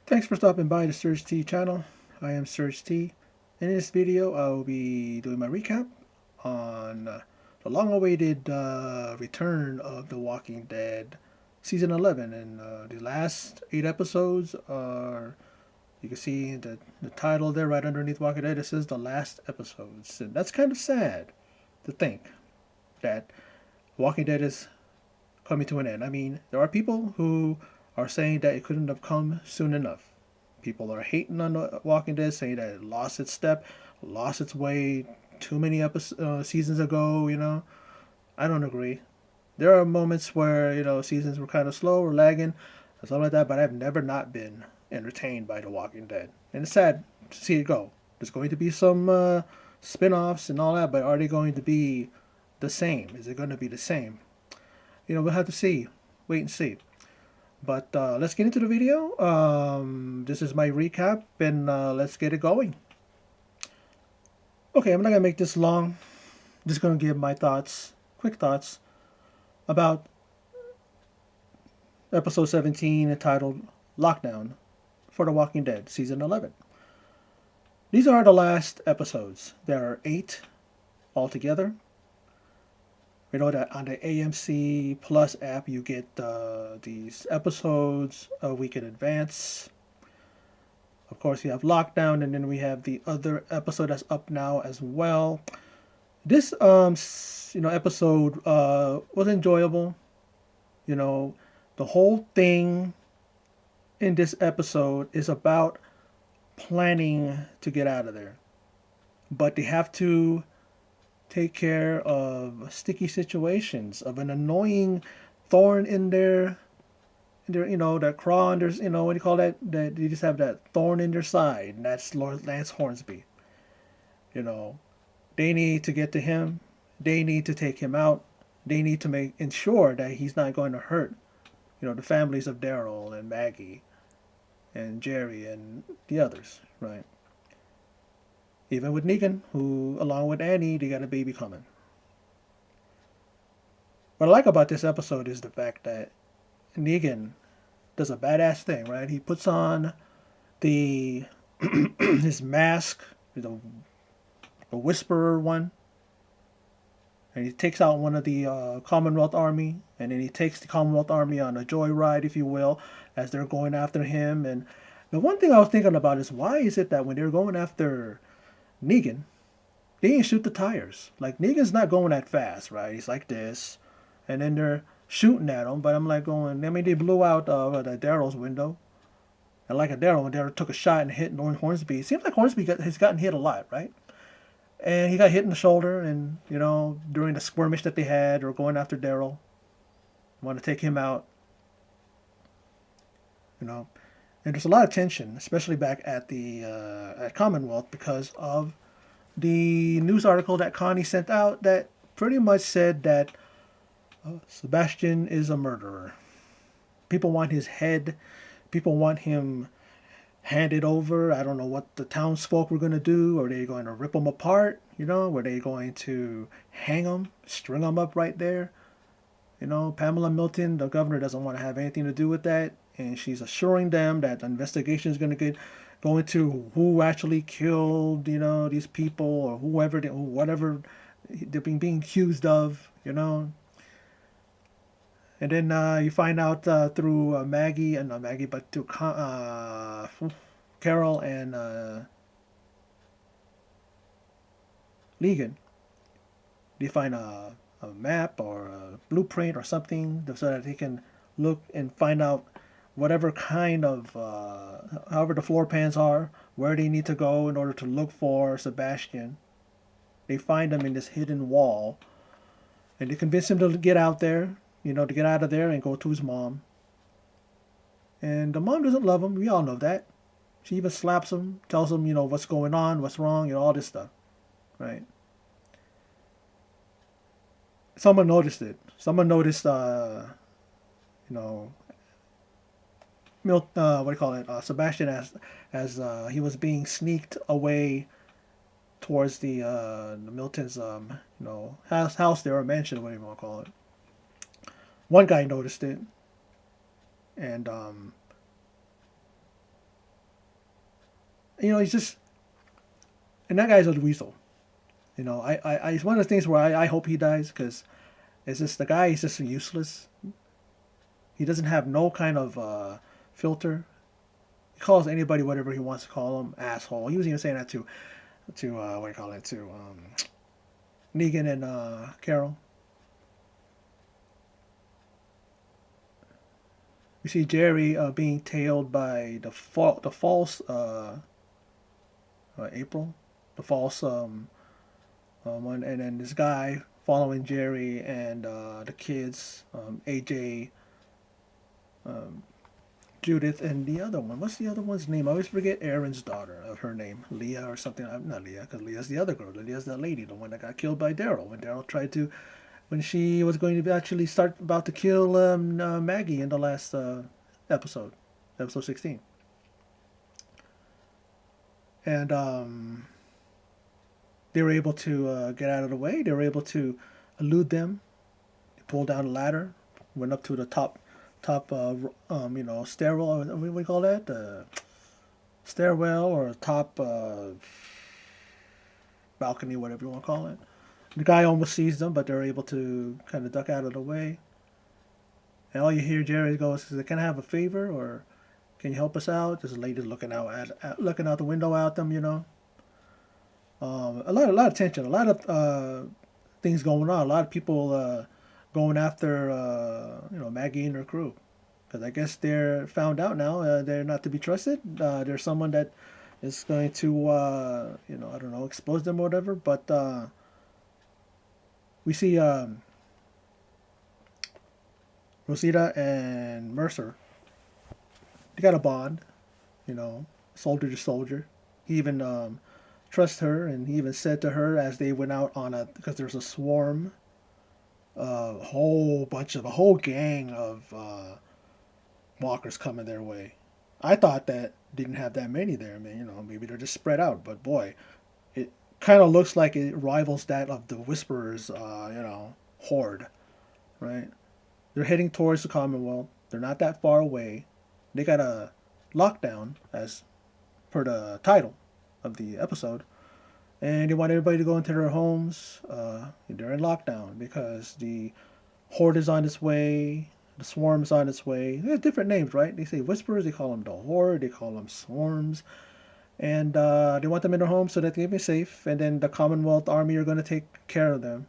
Thanks for stopping by the Surge T channel. I am Surge T. In this video, I will be doing my recap on the long-awaited return of The Walking Dead Season 11. And the last 8 episodes are, you can see the title there right underneath Walking Dead. It says the last episodes. And that's kind of sad to think that Walking Dead is coming to an end. I mean, there are people who are saying that it couldn't have come soon enough. People are hating on The Walking Dead, saying that it lost its step, lost its way too many seasons ago. I don't agree. There are moments where seasons were kind of slow or lagging, or something like that. But I've never not been entertained by The Walking Dead, and it's sad to see it go. There's going to be some spin-offs and all that, but are they going to be the same? Is it going to be the same? We'll have to see. Wait and see. But let's get into the video. This is my recap, and let's get it going. Okay, I'm not gonna make this long. I'm just gonna give my thoughts, quick thoughts, about episode 17 entitled "Lockdown" for The Walking Dead, season 11. These are the last episodes. There are 8 altogether. You know that on the AMC Plus app, you get these episodes a week in advance. Of course, we have Lockdown, and then we have the other episode that's up now as well. This episode was enjoyable. You know, the whole thing in this episode is about planning to get out of there, but they have to take care of sticky situations, of an annoying thorn in their that craw and there's what do you call that, that you just have that thorn in their side, and that's Lance Hornsby. you know they need to get to him, they need to take him out, they need to make ensure that he's not going to hurt the families of Daryl and Maggie and Jerry and the others, right? Even with Negan, who along with Annie, they got a baby coming. What I like about this episode is the fact that Negan does a badass thing, right? He puts on the his mask, the whisperer one, and he takes out one of the Commonwealth Army, and then he takes the Commonwealth Army on a joyride, if you will, as they're going after him. And the one thing I was thinking about is, why is it that when they're going after Negan, they didn't shoot the tires? Like, Negan's not going that fast, right? He's like this, and then they're shooting at him. But I'm like going, I mean, they blew out Daryl's window. And like a Daryl, when Daryl took a shot and hit Hornsby, it seems like Hornsby has gotten hit a lot, right? And he got hit in the shoulder, and during the skirmish that they had, or going after Daryl, want to take him out, you know. And there's a lot of tension, especially back at the at Commonwealth, because of the news article that Connie sent out that pretty much said that Sebastian is a murderer. People want his head. People want him handed over. I don't know what the townsfolk were going to do. Are they going to rip him apart? Were they going to hang him, string him up right there? Pamela Milton, the governor, doesn't want to have anything to do with that, and she's assuring them that the investigation is going to go into who actually killed, these people, or whatever they're being accused of. And then you find out through Maggie, and not Maggie, but through Carol and Negan. They find a map or a blueprint or something so that they can look and find out whatever kind of, however the floor plans are, where they need to go in order to look for Sebastian. They find him in this hidden wall, and they convince him to get out there, to get out of there and go to his mom. And the mom doesn't love him. We all know that. She even slaps him, tells him, what's going on, what's wrong, all this stuff, right? Someone noticed it. Someone noticed, you know, what do you call it? Sebastian, as he was being sneaked away towards the Milton's, house there, or mansion, whatever you want to call it. One guy noticed it, and He's just, and that guy's a weasel. It's one of the things where I hope he dies because it's just the guy is just useless. He doesn't have no kind of filter. He calls anybody whatever he wants to call them, asshole. He was even saying that to what do you call it, to Negan and Carol. We see Jerry being tailed by the false April, the false one, and then this guy following Jerry and the kids, AJ, um, Judith, and the other one. What's the other one's name? I always forget Aaron's daughter of her name, Leah or something. Not Leah, because Leah's the other girl. Leah's that lady, the one that got killed by Daryl when Daryl tried to, when she was going to actually start about to kill Maggie in the last episode, episode 16. And they were able to get out of the way. They were able to elude them. They pulled down a ladder, went up to the top stairwell. What do we call that? Stairwell or top balcony, whatever you want to call it. The guy almost sees them, but they're able to kind of duck out of the way. And all you hear Jerry goes, "Can I have a favor, or can you help us out?" There's a lady looking out looking out the window at them. A lot of tension, a lot of things going on, a lot of people going after Maggie and her crew, because I guess they're found out now. They're not to be trusted. There's someone that is going to I don't know, expose them or whatever. But we see Rosita and Mercer. They got a bond, soldier to soldier. He even trusts her, and he even said to her as they went out on because there's a swarm, a whole gang of walkers coming their way. I thought that didn't have that many there. I mean, maybe they're just spread out, but boy, it kind of looks like it rivals that of the Whisperers, horde, right? They're heading towards the Commonwealth. They're not that far away. They got a lockdown, as per the title of the episode, and they want everybody to go into their homes. They're in lockdown because the horde is on its way. The swarm is on its way. They have different names, right? They say whisperers. They call them the horde. They call them swarms, and they want them in their homes so that they can be safe. And then the Commonwealth Army are going to take care of them.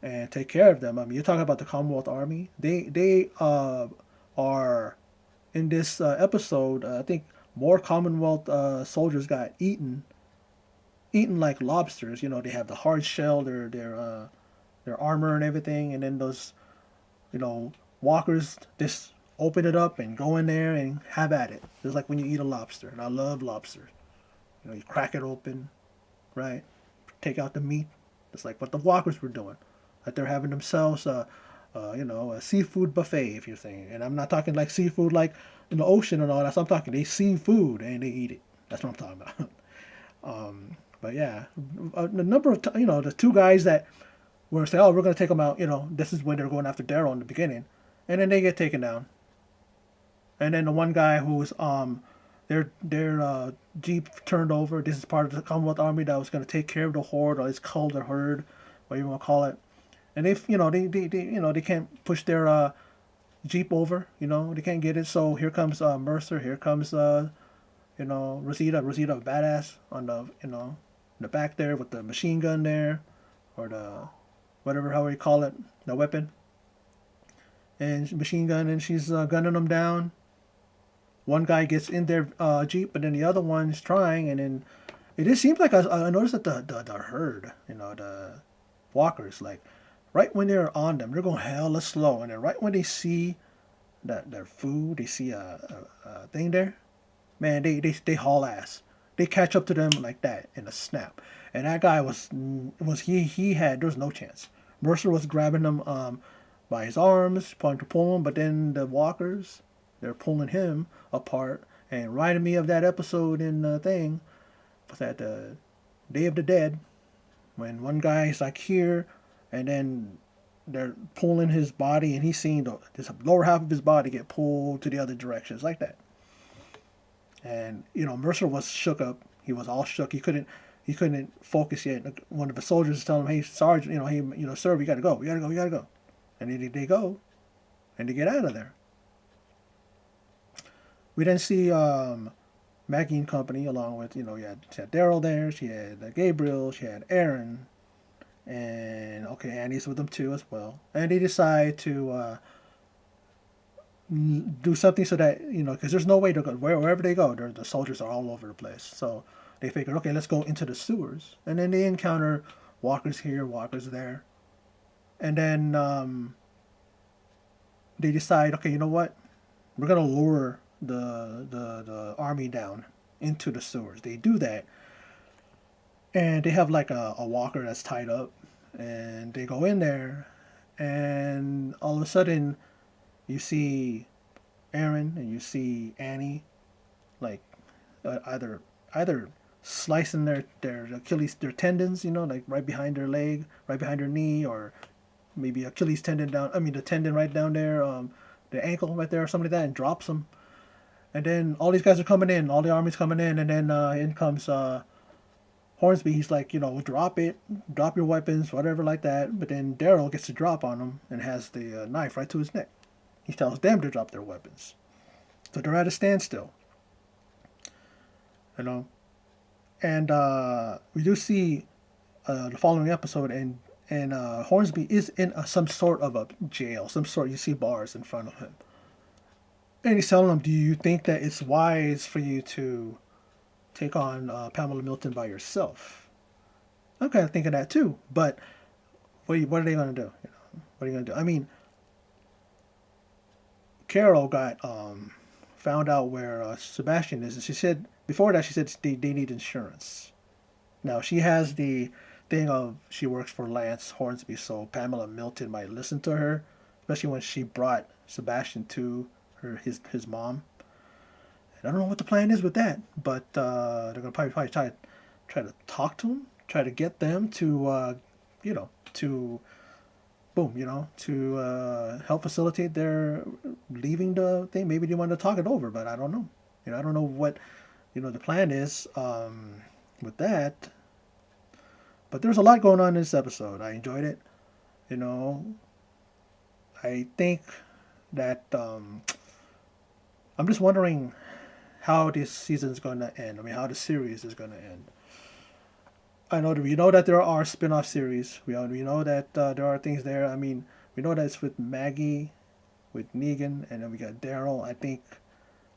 And take care of them. I mean, you're talking about the Commonwealth Army. They are in this episode. I think more Commonwealth soldiers got eaten like lobsters. They have the hard shell, their armor and everything, and then those walkers just open it up and go in there and have at it. Just like when you eat a lobster, and I love lobsters. You crack it open, right? Take out the meat. It's like what the walkers were doing. That they're having themselves a seafood buffet, if you're saying. And I'm not talking like seafood like in the ocean and all that. So I'm talking they see food and they eat it. That's what I'm talking about. But yeah, the number of the two guys that were saying, "Oh, we're gonna take them out." This is when they're going after Daryl in the beginning, and then they get taken down. And then the one guy who's their jeep turned over. This is part of the Commonwealth Army that was gonna take care of the horde, or it's called the herd, whatever you want to call it. And they can't push their jeep over. They can't get it. So here comes Mercer. Here comes Rosita, badass on the in the back there with the machine gun there, or the whatever how you call it, the weapon, and machine gun, and she's gunning them down. One guy gets in their jeep, but then the other one's trying, and then it just seems like I noticed that the herd, the walkers, like right when they're on them, they're going hella slow, and then right when they see that their food, they see a thing there, man, they haul ass. They catch up to them like that in a snap. And that guy he had there was no chance. Mercer was grabbing him by his arms, trying to pull him, but then the walkers they're pulling him apart, and reminded me of that episode in the thing, was that Day of the Dead, when one guy's like here, and then they're pulling his body, and he's seeing this lower half of his body get pulled to the other directions like that. And Mercer was shook up. He was all shook. He couldn't focus yet. One of the soldiers is telling him, "Hey, Sarge, hey, sir, we gotta go. We gotta go. We gotta go." And they go, and they get out of there. We then see Maggie and company, along with she had Daryl there. She had Gabriel. She had Aaron, and okay, Annie's with them too as well. And they decide to do something so that because there's no way to go wherever they go. The soldiers are all over the place. So they figured, okay, let's go into the sewers, and then they encounter walkers here, walkers there, and then they decide, okay, you know what, we're gonna lure the army down into the sewers. They do that, and they have like a walker that's tied up, and they go in there, and all of a sudden you see Aaron and you see Annie, like either slicing their Achilles, their tendons, like right behind their leg, right behind their knee, or maybe Achilles tendon down. I mean the tendon right down there, the ankle right there, or something like that, and drops them. And then all these guys are coming in, all the army's coming in, and then in comes Hornsby. He's like, drop it, drop your weapons, whatever like that. But then Daryl gets the drop on him and has the knife right to his neck. He tells them to drop their weapons. So they're at a standstill. You know, and we do see the following episode, and Hornsby is in some sort of a jail, some sort. You see bars in front of him, and he's telling them, "Do you think that it's wise for you to take on Pamela Milton by yourself?" I'm kind of thinking that too, but what are they going to do? What are you going to do? I mean, Carol got found out where Sebastian is, and she said before that she said they need insurance. Now she has the thing of she works for Lance Hornsby, so Pamela Milton might listen to her, especially when she brought Sebastian to his mom. And I don't know what the plan is with that, but they're gonna probably try to talk to him, try to get them to to boom, to help facilitate their leaving the thing. Maybe they want to talk it over, but I don't know. I don't know what the plan is with that. But there's a lot going on in this episode. I enjoyed it. You know, I think that I'm just wondering how this season is going to end. I mean, how the series is going to end. I know that we know that there are spin-off series. We know that there are things there. I mean, we know that it's with Maggie, with Negan, and then we got Daryl. I think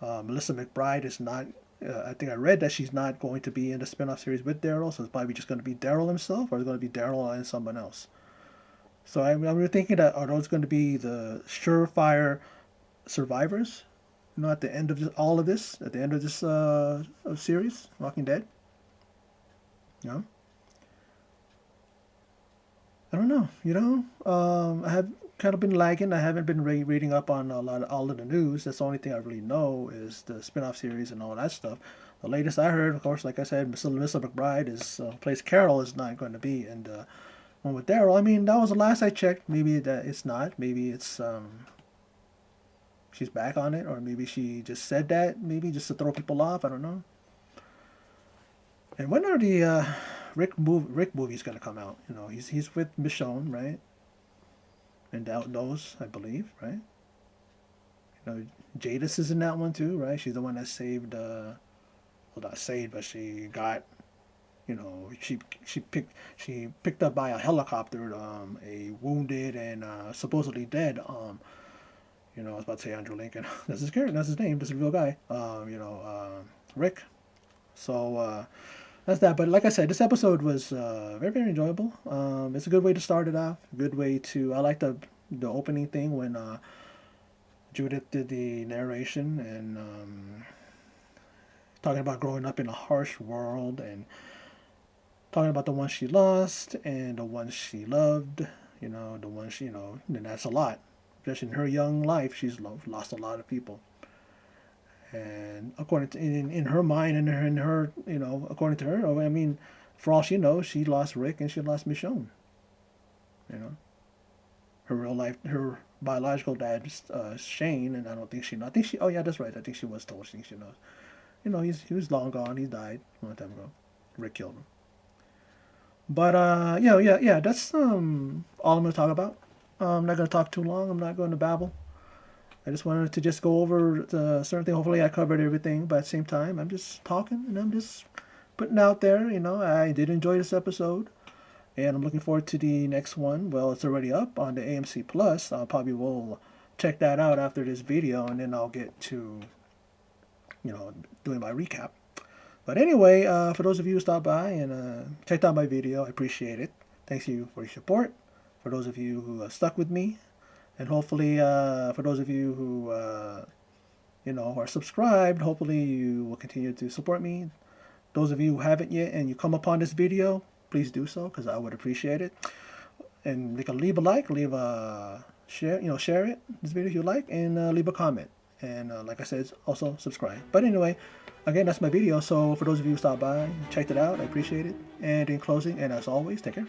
Melissa McBride is not. I think I read that she's not going to be in the spin-off series with Daryl, so it's probably just going to be Daryl himself, or it's going to be Daryl and someone else. So I'm thinking that are those going to be the surefire survivors? At the end of all of this, at the end of this series, Walking Dead. Yeah. I don't know. I have kind of been lagging. I haven't been reading up on all of the news. That's the only thing I really know is the spin-off series and all that stuff. The latest I heard, of course, like I said, Melissa McBride is plays Carol is not going to be in the one with Daryl. I mean, that was the last I checked. Maybe that it's not. Maybe it's she's back on it, or maybe she just said that. Maybe just to throw people off. I don't know. And when are the Rick movies gonna come out? He's with Michonne, right? And those, I believe, right? Jadis is in that one too, right? She's the one that saved, well, not saved, but she got, she picked up by a helicopter, a wounded and supposedly dead, I was about to say Andrew Lincoln. That's his character. That's his name. That's a real guy. Rick. So that's that. But like I said, this episode was very, very enjoyable. It's a good way to start it off. A good way to. I like the opening thing when Judith did the narration and talking about growing up in a harsh world and talking about the ones she lost and the ones she loved. The ones and that's a lot. Just in her young life, she's lost a lot of people. And according to in her mind and in her according to her, I mean, for all she knows, she lost Rick and she lost Michonne. Her real life, her biological dad, Shane, and I don't think she. I think she. Oh yeah, that's right. I think she was told. She knows. You know, he was long gone. He died a long time ago. Rick killed him. But yeah. That's all I'm gonna talk about. I'm not gonna talk too long. I'm not going to babble. I just wanted to just go over the certain thing. Hopefully, I covered everything. But at the same time, I'm just talking and I'm just putting out there. You know, I did enjoy this episode, and I'm looking forward to the next one. Well, it's already up on the AMC Plus. I probably will check that out after this video, and then I'll get to doing my recap. But anyway, for those of you who stopped by and checked out my video, I appreciate it. Thanks you for your support. For those of you who stuck with me, and hopefully for those of you who are subscribed, hopefully you will continue to support me. Those of you who haven't yet and you come upon this video, please do so because I would appreciate it. And you can leave a like, leave a share, share it this video if you like, and leave a comment. And like I said, also subscribe. But anyway, again, that's my video. So for those of you who stopped by, checked it out, I appreciate it. And in closing, and as always, take care.